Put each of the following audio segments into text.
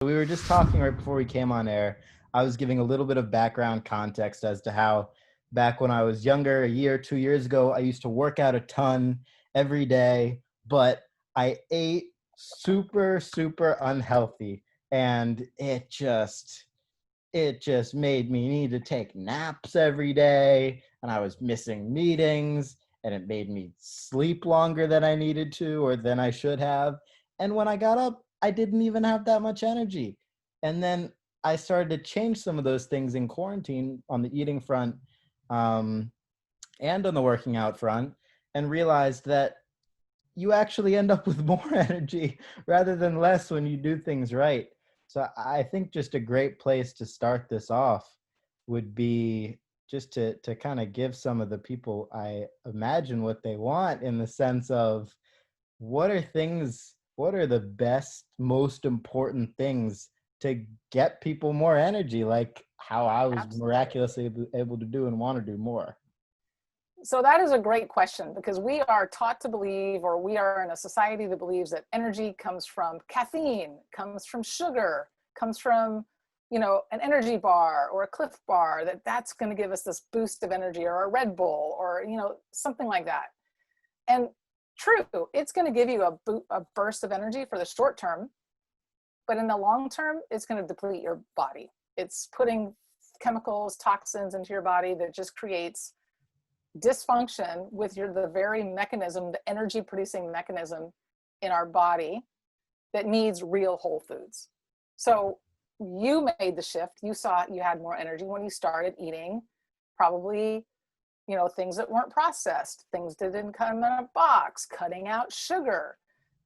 We were just talking right before we came on air. I was giving a little bit of background context as to how back when I was younger, a year, 2 years ago, I used to work out a ton every day, but I ate super, super unhealthy. And it just made me need to take naps every day, and I was missing meetings, and it made me sleep longer than I needed to or than I should have. And when I got up, I didn't even have that much energy. And then I started to change some of those things in quarantine on the eating front, um, and on the working out front, and realized that you actually end up with more energy rather than less when you do things right. So I think just a great place to start this off would be just to kind of give some of the people, I imagine, what they want, in the sense of what are the best, most important things to get people more energy, like how I was Absolutely. miraculously able to do and want to do more. So that is a great question because we are taught to believe, or we are in a society that believes that energy comes from caffeine, comes from sugar, comes from, an energy bar or a Cliff Bar, that's going to give us this boost of energy, or a Red Bull, or, something like that. And true, it's going to give you a burst of energy for the short term, but in the long term, it's going to deplete your body. It's putting chemicals, toxins into your body that just creates dysfunction with the very mechanism, the energy producing mechanism in our body that needs real whole foods. So you made the shift. You saw you had more energy when you started eating probably, things that weren't processed, things that didn't come in a box, cutting out sugar.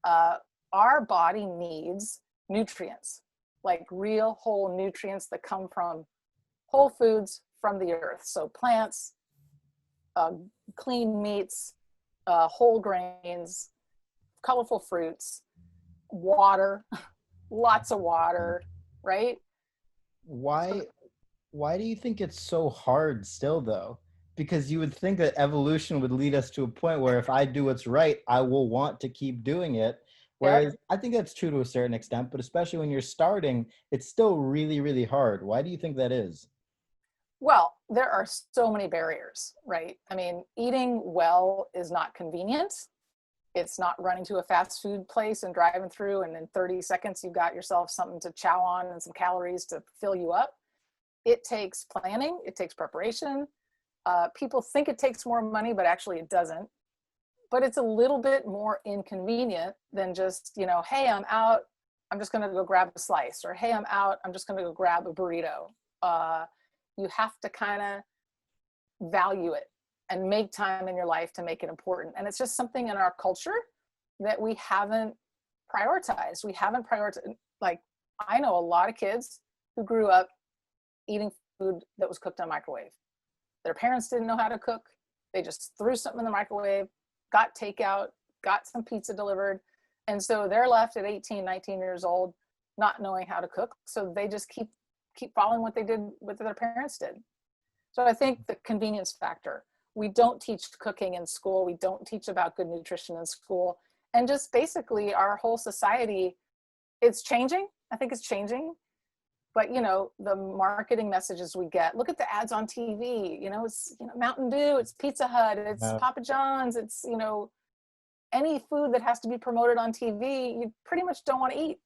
uh, our body needs nutrients, like real whole nutrients that come from whole foods from the earth. So plants, uh, clean meats, whole grains, colorful fruits, water, lots of water, right? So Why do you think it's so hard still, though? Because you would think that evolution would lead us to a point where if I do what's right, I will want to keep doing it. yep. Whereas I think that's true to a certain extent, but especially when you're starting, it's still really, really hard. Why do you think that is? Well, there are so many barriers, right? I mean, eating well is not convenient. It's not running to a fast food place and driving through, and in 30 seconds, you've got yourself something to chow on and some calories to fill you up. It takes planning, it takes preparation. People think it takes more money, but actually it doesn't. But it's a little bit more inconvenient than just, hey, I'm out, I'm just going to go grab a slice, or hey, I'm out, I'm just going to go grab a burrito. Uh, you have to kind of value it and make time in your life to make it important. And it's just something in our culture that we haven't prioritized. We haven't prioritized. Like, I know a lot of kids who grew up eating food that was cooked on microwave. Their parents didn't know how to cook. They just threw something in the microwave, got takeout, got some pizza delivered. And so they're left at 18, 19 years old, not knowing how to cook. So they just keep following what their parents did. So I think the convenience factor. We don't teach cooking in school. We don't teach about good nutrition in school. And just basically our whole society, it's changing. I think it's changing. But the marketing messages we get, look at the ads on TV, it's Mountain Dew, it's Pizza Hut, it's Uh, Papa John's, it's any food that has to be promoted on TV, you pretty much don't want to eat.